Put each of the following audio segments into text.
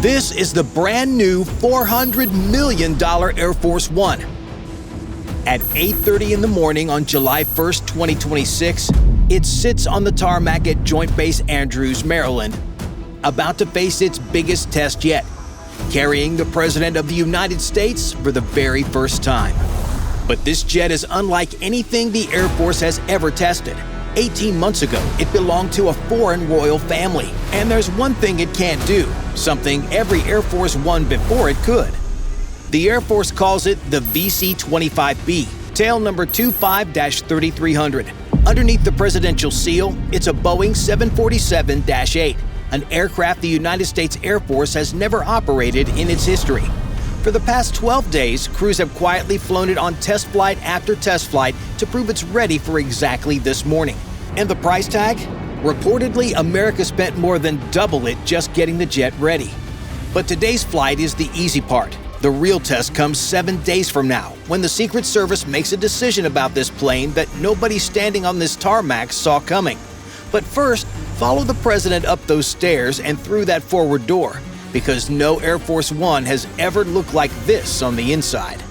This is the brand new $400 million Air Force One. At 8:30 in the morning on July 1st, 2026, it sits on the tarmac at Joint Base Andrews, Maryland, about to face its biggest test yet, carrying the President of the United States for the very first time. But this jet is unlike anything the Air Force has ever tested. 18 months ago, it belonged to a foreign royal family. And there's one thing it can't do, something every Air Force One before it could. The Air Force calls it the VC-25B, tail number 25-3300. Underneath the presidential seal, it's a Boeing 747-8, an aircraft the United States Air Force has never operated in its history. For the past 12 days, crews have quietly flown it on test flight after test flight to prove it's ready for exactly this morning. And the price tag? Reportedly, America spent more than double it just getting the jet ready. But today's flight is the easy part. The real test comes 7 days from now, when the Secret Service makes a decision about this plane that nobody standing on this tarmac saw coming. But first, follow the president up those stairs and through that forward door, because no Air Force One has ever looked like this on the inside.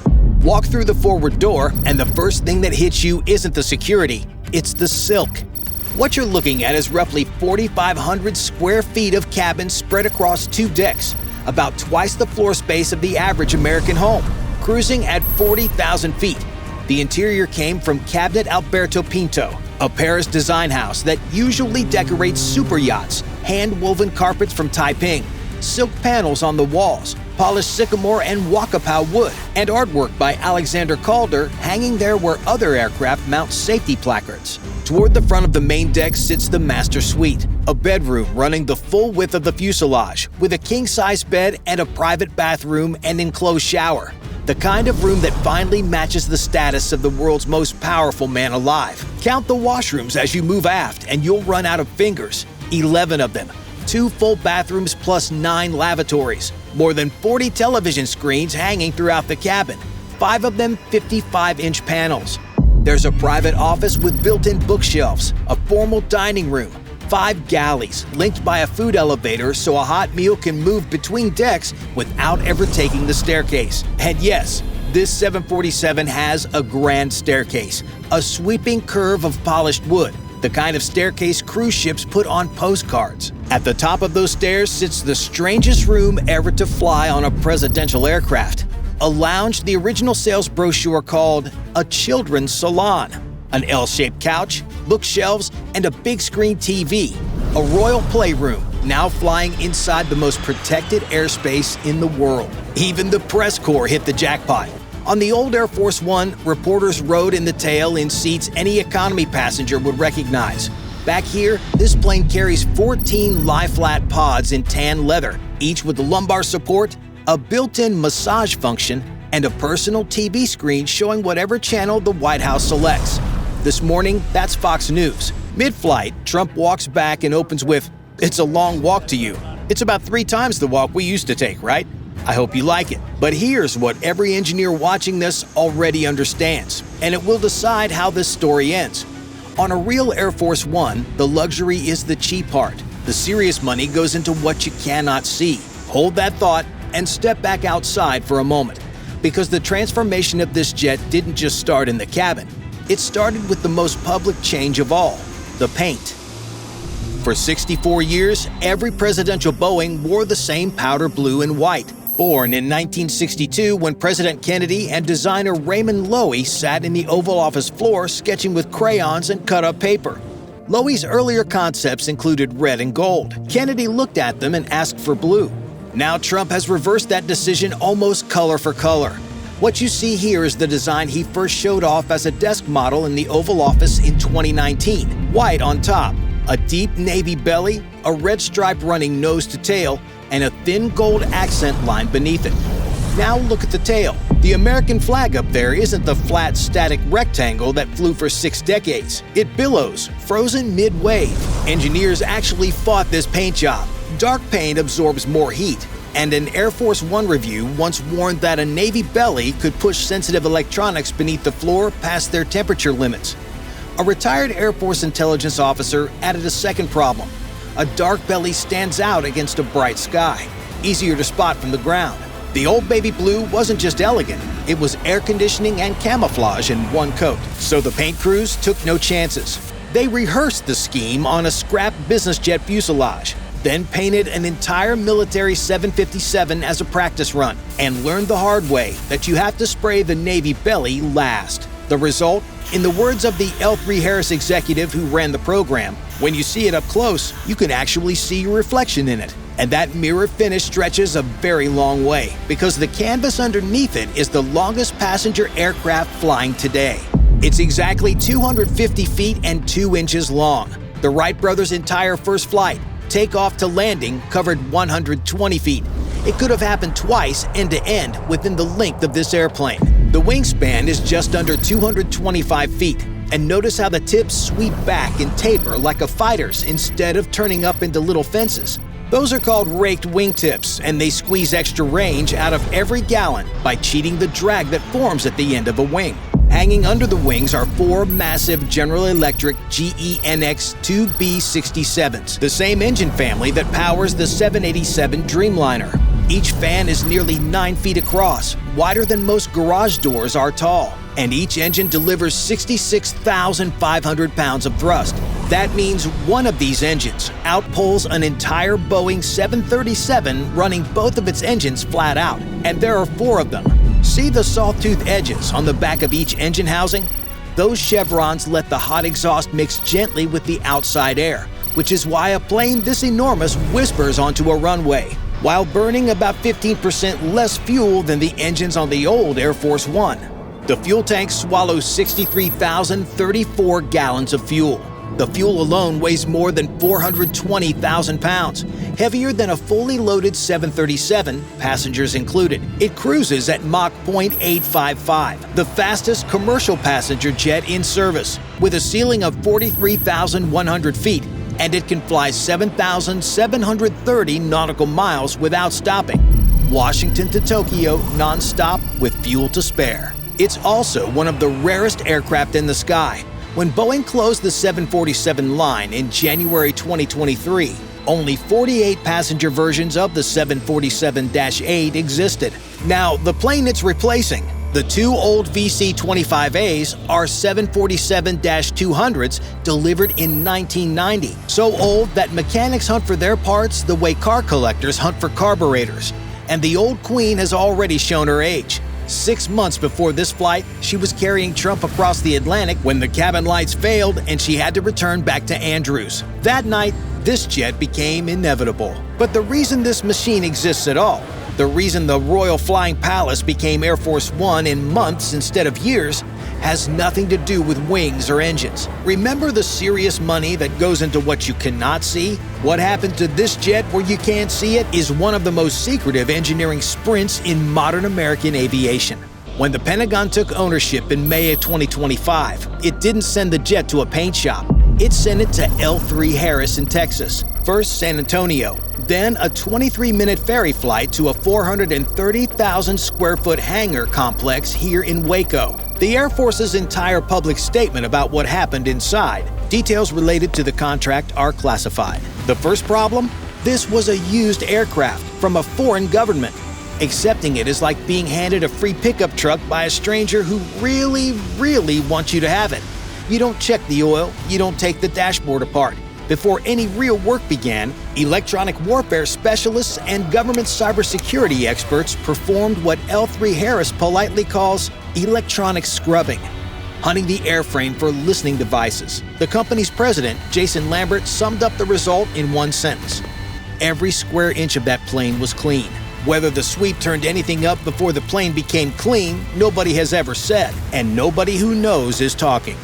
Walk through the forward door, and the first thing that hits you isn't the security, it's the silk. What you're looking at is roughly 4,500 square feet of cabin spread across 2 decks, about twice the floor space of the average American home, cruising at 40,000 feet. The interior came from Cabinet Alberto Pinto, a Paris design house that usually decorates super yachts, hand-woven carpets from Taiping, silk panels on the walls, polished sycamore and wakapau wood, and artwork by Alexander Calder hanging there where other aircraft mount safety placards. Toward the front of the main deck sits the master suite, a bedroom running the full width of the fuselage, with a king-size bed and a private bathroom and enclosed shower. The kind of room that finally matches the status of the world's most powerful man alive. Count the washrooms as you move aft and you'll run out of fingers. 11 of them. 2 full bathrooms plus 9 lavatories. More than 40 television screens hanging throughout the cabin. 5 of them 55-inch panels. There's a private office with built-in bookshelves, a formal dining room, 5 galleys linked by a food elevator so a hot meal can move between decks without ever taking the staircase. And yes, this 747 has a grand staircase, a sweeping curve of polished wood, the kind of staircase cruise ships put on postcards. At the top of those stairs sits the strangest room ever to fly on a presidential aircraft. A lounge the original sales brochure called a children's salon. An L-shaped couch, bookshelves, and a big screen TV. A royal playroom, now flying inside the most protected airspace in the world. Even the press corps hit the jackpot. On the old Air Force One, reporters rode in the tail in seats any economy passenger would recognize. Back here, this plane carries 14 lie-flat pods in tan leather, each with lumbar support, a built-in massage function, and a personal TV screen showing whatever channel the White House selects. This morning, that's Fox News. Mid-flight, Trump walks back and opens with, "It's a long walk to you. It's about 3 times the walk we used to take, right? I hope you like it." But here's what every engineer watching this already understands, and it will decide how this story ends. On a real Air Force One, the luxury is the cheap part. The serious money goes into what you cannot see. Hold that thought and step back outside for a moment, because the transformation of this jet didn't just start in the cabin. It started with the most public change of all, the paint. For 64 years, every presidential Boeing wore the same powder blue and white. Born in 1962 when President Kennedy and designer Raymond Loewy sat in the Oval Office floor sketching with crayons and cut-up paper. Loewy's earlier concepts included red and gold. Kennedy looked at them and asked for blue. Now Trump has reversed that decision almost color for color. What you see here is the design he first showed off as a desk model in the Oval Office in 2019. White on top, a deep navy belly, a red stripe running nose to tail, and a thin gold accent line beneath it. Now look at the tail. The American flag up there isn't the flat, static rectangle that flew for 6 decades. It billows, frozen mid-wave. Engineers actually fought this paint job. Dark paint absorbs more heat, and an Air Force One review once warned that a Navy belly could push sensitive electronics beneath the floor past their temperature limits. A retired Air Force intelligence officer added a second problem. A dark belly stands out against a bright sky. easier to spot from the ground. The old baby blue wasn't just elegant, it was air conditioning and camouflage in one coat. So the paint crews took no chances. They rehearsed the scheme on a scrap business jet fuselage, then painted an entire military 757 as a practice run, and learned the hard way that you have to spray the Navy belly last. The result? In the words of the L3 Harris executive who ran the program, when you see it up close, you can actually see your reflection in it. And that mirror finish stretches a very long way, because the canvas underneath it is the longest passenger aircraft flying today. It's exactly 250 feet and 2 inches long. The Wright brothers' entire first flight, takeoff to landing, covered 120 feet. It could have happened twice, end to end, within the length of this airplane. The wingspan is just under 225 feet, and notice how the tips sweep back and taper like a fighter's instead of turning up into little fences. Those are called raked wingtips, and they squeeze extra range out of every gallon by cheating the drag that forms at the end of a wing. Hanging under the wings are 4 massive General Electric GEnx 2B67s, the same engine family that powers the 787 Dreamliner. Each fan is nearly 9 feet across, wider than most garage doors are tall, and each engine delivers 66,500 pounds of thrust. That means one of these engines outpulls an entire Boeing 737 running both of its engines flat out, and there are 4 of them. See the sawtooth edges on the back of each engine housing? Those chevrons let the hot exhaust mix gently with the outside air, which is why a plane this enormous whispers onto a runway, while burning about 15% less fuel than the engines on the old Air Force One. The fuel tank swallows 63,034 gallons of fuel. The fuel alone weighs more than 420,000 pounds, heavier than a fully loaded 737, passengers included. It cruises at Mach 0.855, the fastest commercial passenger jet in service, with a ceiling of 43,100 feet, and it can fly 7,730 nautical miles without stopping. Washington to Tokyo non-stop with fuel to spare. It's also one of the rarest aircraft in the sky. When Boeing closed the 747 line in January 2023, only 48 passenger versions of the 747-8 existed. Now, the plane it's replacing, the 2 old VC-25As, are 747-200s delivered in 1990, so old that mechanics hunt for their parts the way car collectors hunt for carburetors. And the old queen has already shown her age. 6 months before this flight, she was carrying Trump across the Atlantic when the cabin lights failed and she had to return back to Andrews. That night, this jet became inevitable. But the reason this machine exists at all, the reason the Royal Flying Palace became Air Force One in months instead of years, has nothing to do with wings or engines. Remember the serious money that goes into what you cannot see? What happened to this jet where you can't see it is one of the most secretive engineering sprints in modern American aviation. When the Pentagon took ownership in May of 2025, it didn't send the jet to a paint shop. It sent it to L3 Harris in Texas, first San Antonio, then a 23-minute ferry flight to a 430,000 square foot hangar complex here in Waco. The Air Force's entire public statement about what happened inside, details related to the contract are classified. The first problem? This was a used aircraft from a foreign government. Accepting it is like being handed a free pickup truck by a stranger who really wants you to have it. You don't check the oil, you don't take the dashboard apart. Before any real work began, electronic warfare specialists and government cybersecurity experts performed what L3 Harris politely calls electronic scrubbing, hunting the airframe for listening devices. The company's president, Jason Lambert, summed up the result in one sentence. Every square inch of that plane was clean. Whether the sweep turned anything up before the plane became clean, nobody has ever said, and nobody who knows is talking.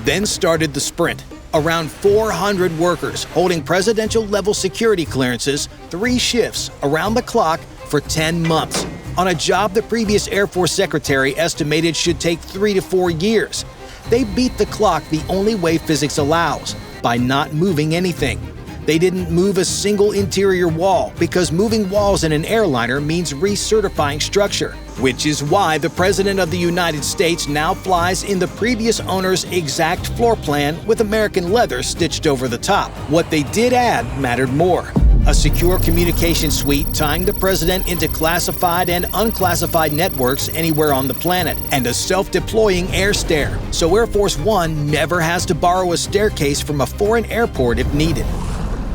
Then started the sprint. Around 400 workers holding presidential-level security clearances, 3 shifts, around the clock, for 10 months, on a job the previous Air Force Secretary estimated should take 3 to 4 years. They beat the clock the only way physics allows, by not moving anything. They didn't move a single interior wall, because moving walls in an airliner means recertifying structure, which is why the President of the United States now flies in the previous owner's exact floor plan with American leather stitched over the top. What they did add mattered more. a secure communication suite tying the president into classified and unclassified networks anywhere on the planet, and a self-deploying air stair, so Air Force One never has to borrow a staircase from a foreign airport if needed.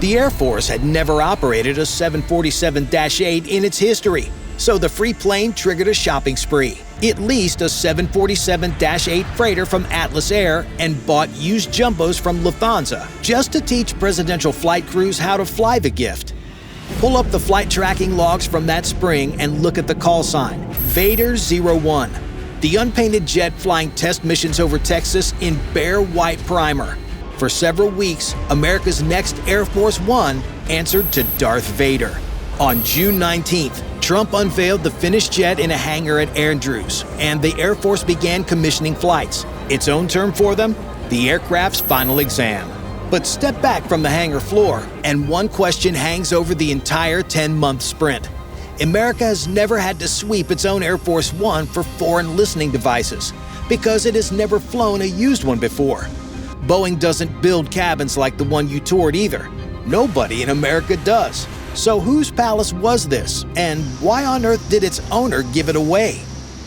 The Air Force had never operated a 747-8 in its history, so the free plane triggered a shopping spree. It leased a 747-8 freighter from Atlas Air and bought used jumbos from Lufthansa just to teach presidential flight crews how to fly the gift. Pull up the flight tracking logs from that spring and look at the call sign, Vader 01, the unpainted jet flying test missions over Texas in bare white primer. For several weeks, America's next Air Force One answered to Darth Vader. On June 19th, Trump unveiled the finished jet in a hangar at Andrews, and the Air Force began commissioning flights. Its own term for them? The aircraft's final exam. But step back from the hangar floor, and one question hangs over the entire 10-month sprint. America has never had to sweep its own Air Force One for foreign listening devices, because it has never flown a used one before. Boeing doesn't build cabins like the one you toured either. Nobody in America does. So whose palace was this, and why on earth did its owner give it away?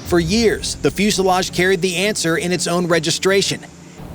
For years, the fuselage carried the answer in its own registration,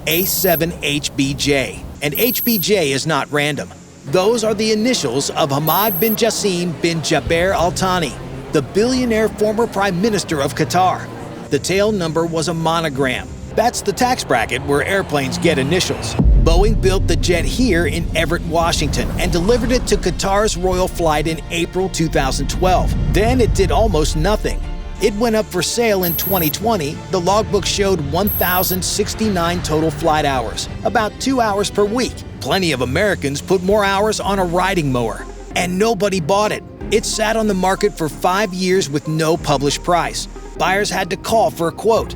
A7HBJ. And HBJ is not random. Those are the initials of Hamad bin Jassim bin Jaber Al Thani, the billionaire former prime minister of Qatar. The tail number was a monogram. That's the tax bracket where airplanes get initials. Boeing built the jet here in Everett, Washington, and delivered it to Qatar's royal flight in April 2012. Then it did almost nothing. It went up for sale in 2020. The logbook showed 1,069 total flight hours, about 2 hours per week. Plenty of Americans put more hours on a riding mower, and nobody bought it. It sat on the market for 5 years with no published price. Buyers had to call for a quote.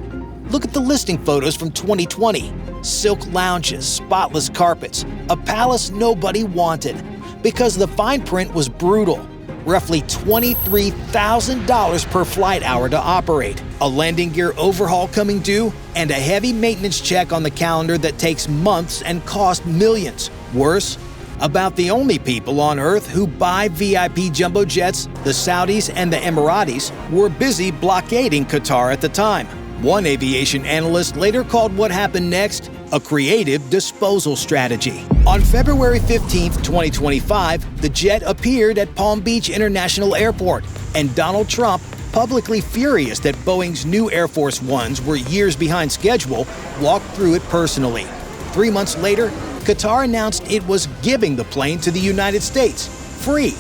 Look at the listing photos from 2020. Silk lounges, spotless carpets, a palace nobody wanted, because the fine print was brutal. Roughly $23,000 per flight hour to operate, a landing gear overhaul coming due, and a heavy maintenance check on the calendar that takes months and costs millions. Worse, about the only people on Earth who buy VIP jumbo jets, the Saudis and the Emiratis, were busy blockading Qatar at the time. One aviation analyst later called what happened next a creative disposal strategy. On February 15, 2025, the jet appeared at Palm Beach International Airport, and Donald Trump, publicly furious that Boeing's new Air Force Ones were years behind schedule, walked through it personally. 3 months later, Qatar announced it was giving the plane to the United States, free,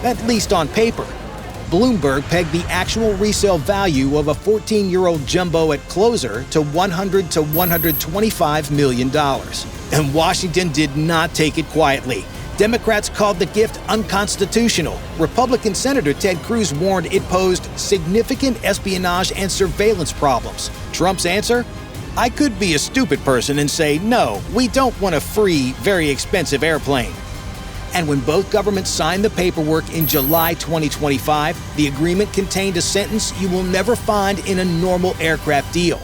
at least on paper. Bloomberg pegged the actual resale value of a 14-year-old jumbo at closer to $100 to $125 million. And Washington did not take it quietly. Democrats called the gift unconstitutional. Republican Senator Ted Cruz warned it posed significant espionage and surveillance problems. Trump's answer? I could be a stupid person and say, no, we don't want a free, very expensive airplane. And when both governments signed the paperwork in July 2025, the agreement contained a sentence you will never find in a normal aircraft deal.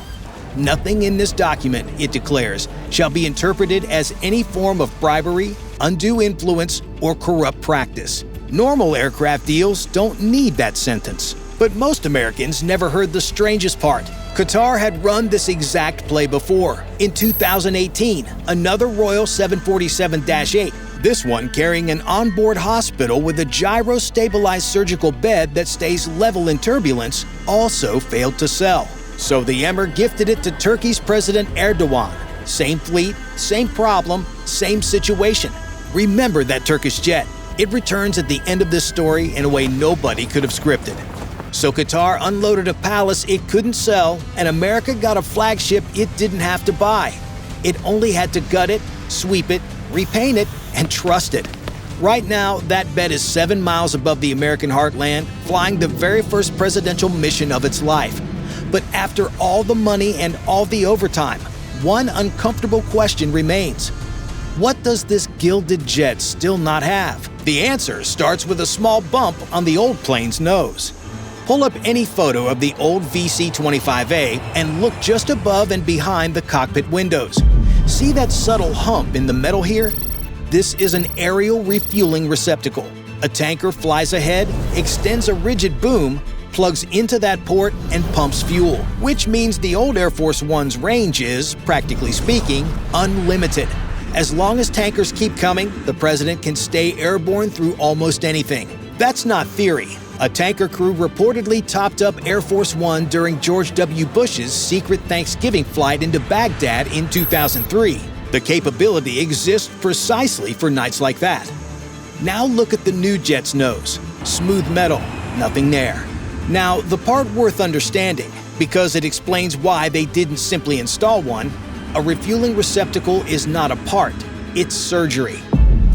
Nothing in this document, it declares, shall be interpreted as any form of bribery, undue influence, or corrupt practice. Normal aircraft deals don't need that sentence. But most Americans never heard the strangest part. Qatar had run this exact play before. In 2018, another Royal 747-8, this one carrying an onboard hospital with a gyro-stabilized surgical bed that stays level in turbulence, also failed to sell. So the Emir gifted it to Turkey's President Erdogan. Same fleet, same problem, same situation. Remember that Turkish jet. It returns at the end of this story in a way nobody could have scripted. So Qatar unloaded a palace it couldn't sell, and America got a flagship it didn't have to buy. It only had to gut it, sweep it, repaint it, and trust it. Right now, that bed is 7 miles above the American heartland, flying the very first presidential mission of its life. But after all the money and all the overtime, one uncomfortable question remains. What does this gilded jet still not have? The answer starts with a small bump on the old plane's nose. Pull up any photo of the old VC-25A and look just above and behind the cockpit windows. See that subtle hump in the metal here? This is an aerial refueling receptacle. A tanker flies ahead, extends a rigid boom, plugs into that port, and pumps fuel, which means the old Air Force One's range is, practically speaking, unlimited. As long as tankers keep coming, the president can stay airborne through almost anything. That's not theory. A tanker crew reportedly topped up Air Force One during George W. Bush's secret Thanksgiving flight into Baghdad in 2003. The capability exists precisely for nights like that. Now look at the new jet's nose. Smooth metal, nothing there. Now, the part worth understanding, because it explains why they didn't simply install one, a refueling receptacle is not a part, it's surgery.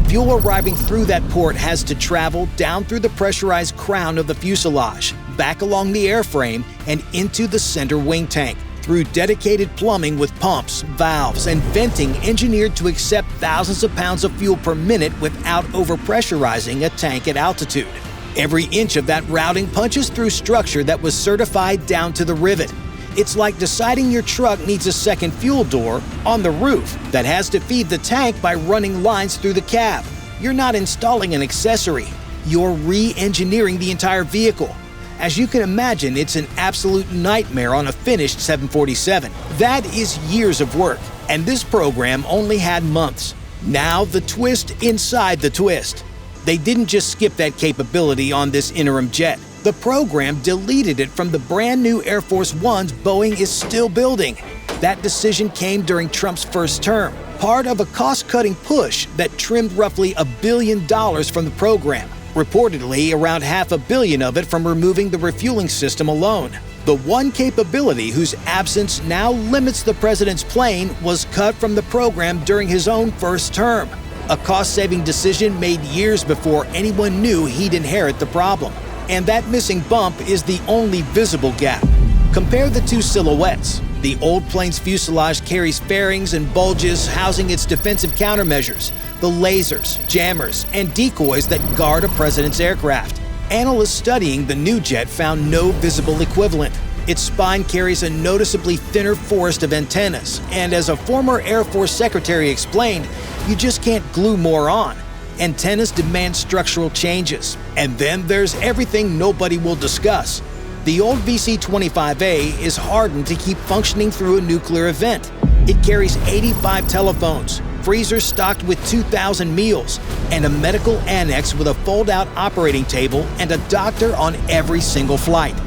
Fuel arriving through that port has to travel down through the pressurized crown of the fuselage, back along the airframe, and into the center wing tank, through dedicated plumbing with pumps, valves, and venting engineered to accept thousands of pounds of fuel per minute without overpressurizing a tank at altitude. Every inch of that routing punches through structure that was certified down to the rivet. It's like deciding your truck needs a second fuel door on the roof that has to feed the tank by running lines through the cab. You're not installing an accessory. You're re-engineering the entire vehicle. As you can imagine, it's an absolute nightmare on a finished 747. That is years of work, and this program only had months. Now the twist inside the twist. They didn't just skip that capability on this interim jet. The program deleted it from the brand new Air Force Ones Boeing is still building. That decision came during Trump's first term, part of a cost-cutting push that trimmed roughly $1 billion from the program. Reportedly, around $500 million of it from removing the refueling system alone. The one capability whose absence now limits the president's plane was cut from the program during his own first term. A cost-saving decision made years before anyone knew he'd inherit the problem. And that missing bump is the only visible gap. Compare the two silhouettes. The old plane's fuselage carries fairings and bulges housing its defensive countermeasures, the lasers, jammers, and decoys that guard a president's aircraft. Analysts studying the new jet found no visible equivalent. Its spine carries a noticeably thinner forest of antennas, and as a former Air Force secretary explained, you just can't glue more on. Antennas demand structural changes. And then there's everything nobody will discuss. The old VC-25A is hardened to keep functioning through a nuclear event. It carries 85 telephones, freezers stocked with 2,000 meals, and a medical annex with a fold-out operating table and a doctor on every single flight.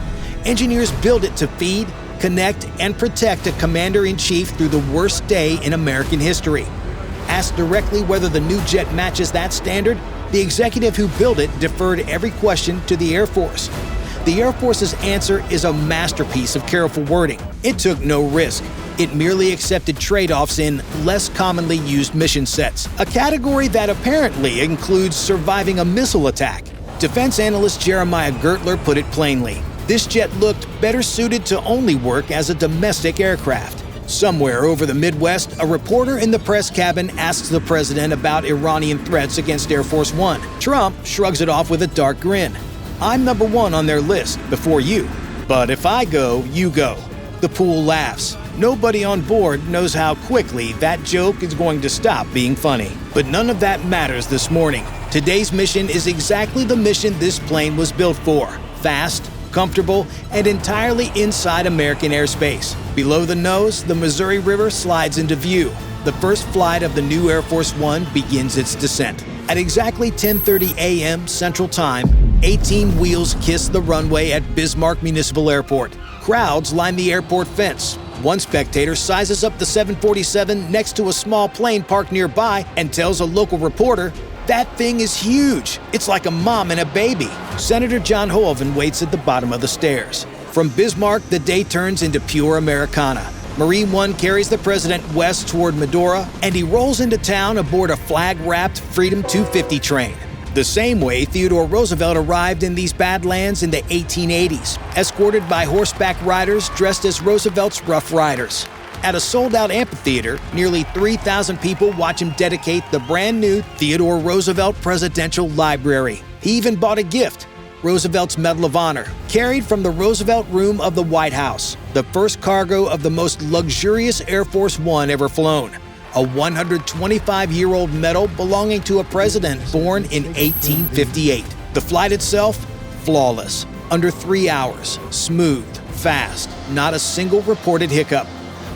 Engineers build it to feed, connect, and protect a commander-in-chief through the worst day in American history. Asked directly whether the new jet matches that standard, the executive who built it deferred every question to the Air Force. The Air Force's answer is a masterpiece of careful wording. It took no risk. It merely accepted trade-offs in less commonly used mission sets, a category that apparently includes surviving a missile attack. Defense analyst Jeremiah Gertler put it plainly. This jet looked better suited to only work as a domestic aircraft. Somewhere over the Midwest, a reporter in the press cabin asks the president about Iranian threats against Air Force One. Trump shrugs it off with a dark grin. I'm number one on their list before you. But if I go, you go. The pool laughs. Nobody on board knows how quickly that joke is going to stop being funny. But none of that matters this morning. Today's mission is exactly the mission this plane was built for. Fast, comfortable, and entirely inside American airspace. Below the nose, the Missouri River slides into view. The first flight of the new Air Force One begins its descent. At exactly 10:30 a.m. Central Time, 18 wheels kiss the runway at Bismarck Municipal Airport. Crowds line the airport fence. One spectator sizes up the 747 next to a small plane parked nearby and tells a local reporter, "That thing is huge. It's like a mom and a baby." Senator John Hoeven waits at the bottom of the stairs. From Bismarck, the day turns into pure Americana. Marine One carries the president west toward Medora, and he rolls into town aboard a flag-wrapped Freedom 250 train. The same way Theodore Roosevelt arrived in these badlands in the 1880s, escorted by horseback riders dressed as Roosevelt's Rough Riders. At a sold-out amphitheater, nearly 3,000 people watch him dedicate the brand-new Theodore Roosevelt Presidential Library. He even bought a gift, Roosevelt's Medal of Honor, carried from the Roosevelt Room of the White House, the first cargo of the most luxurious Air Force One ever flown. a 125-year-old medal belonging to a president born in 1858. The flight itself, flawless. Under 3 hours, smooth, fast, not a single reported hiccup.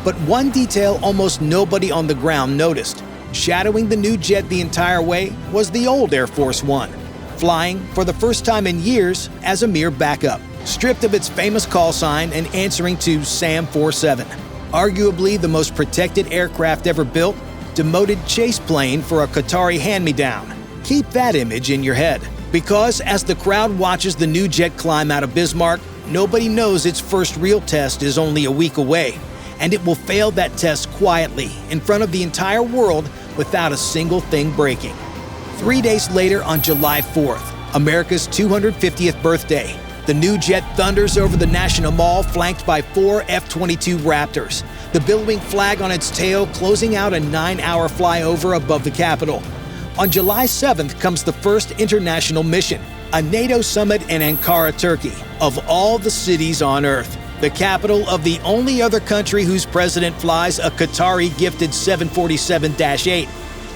But one detail almost nobody on the ground noticed. Shadowing the new jet the entire way was the old Air Force One, flying for the first time in years as a mere backup, stripped of its famous call sign and answering to SAM 47. Arguably the most protected aircraft ever built, demoted chase plane for a Qatari hand-me-down. Keep that image in your head, because as the crowd watches the new jet climb out of Bismarck, nobody knows its first real test is only a week away, and it will fail that test quietly in front of the entire world without a single thing breaking. 3 days later, on July 4th, America's 250th birthday, the new jet thunders over the National Mall flanked by 4 F-22 Raptors, the billowing flag on its tail closing out a 9-hour flyover above the Capitol. On July 7th comes the first international mission, a NATO summit in Ankara, Turkey, of all the cities on Earth, the capital of the only other country whose president flies a Qatari gifted 747-8.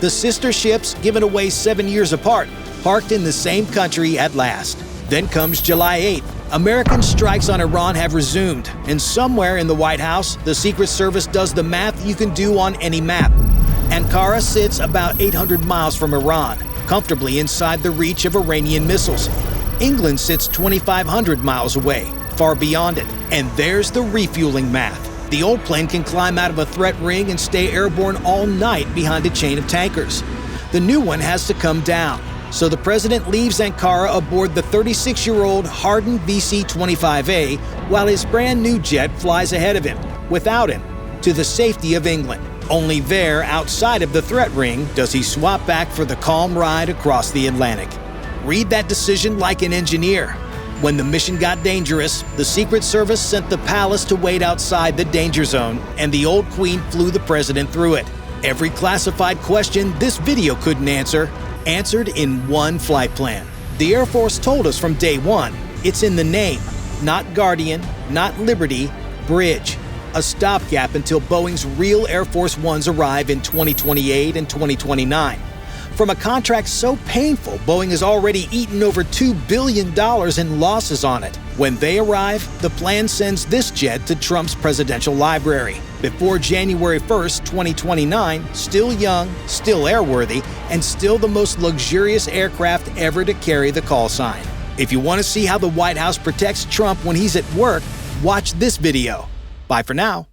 The sister ships, given away 7 years apart, parked in the same country at last. Then comes July 8th. American strikes on Iran have resumed, and somewhere in the White House, the Secret Service does the math you can do on any map. Ankara sits about 800 miles from Iran, comfortably inside the reach of Iranian missiles. England sits 2,500 miles away, far beyond it. And there's the refueling math. The old plane can climb out of a threat ring and stay airborne all night behind a chain of tankers. The new one has to come down. So the president leaves Ankara aboard the 36-year-old hardened VC-25A while his brand new jet flies ahead of him, without him, to the safety of England. Only there, outside of the threat ring, does he swap back for the calm ride across the Atlantic. Read that decision like an engineer. When the mission got dangerous, the Secret Service sent the Palace to wait outside the danger zone, and the old Queen flew the president through it. Every classified question this video couldn't answer, answered in one flight plan. The Air Force told us from day one, it's in the name. Not Guardian, not Liberty, Bridge. A stopgap until Boeing's real Air Force Ones arrive in 2028 and 2029. From a contract so painful, Boeing has already eaten over $2 billion in losses on it. When they arrive, the plan sends this jet to Trump's presidential library. Before January 1st, 2029, still young, still airworthy, and still the most luxurious aircraft ever to carry the call sign. If you want to see how the White House protects Trump when he's at work, watch this video. Bye for now.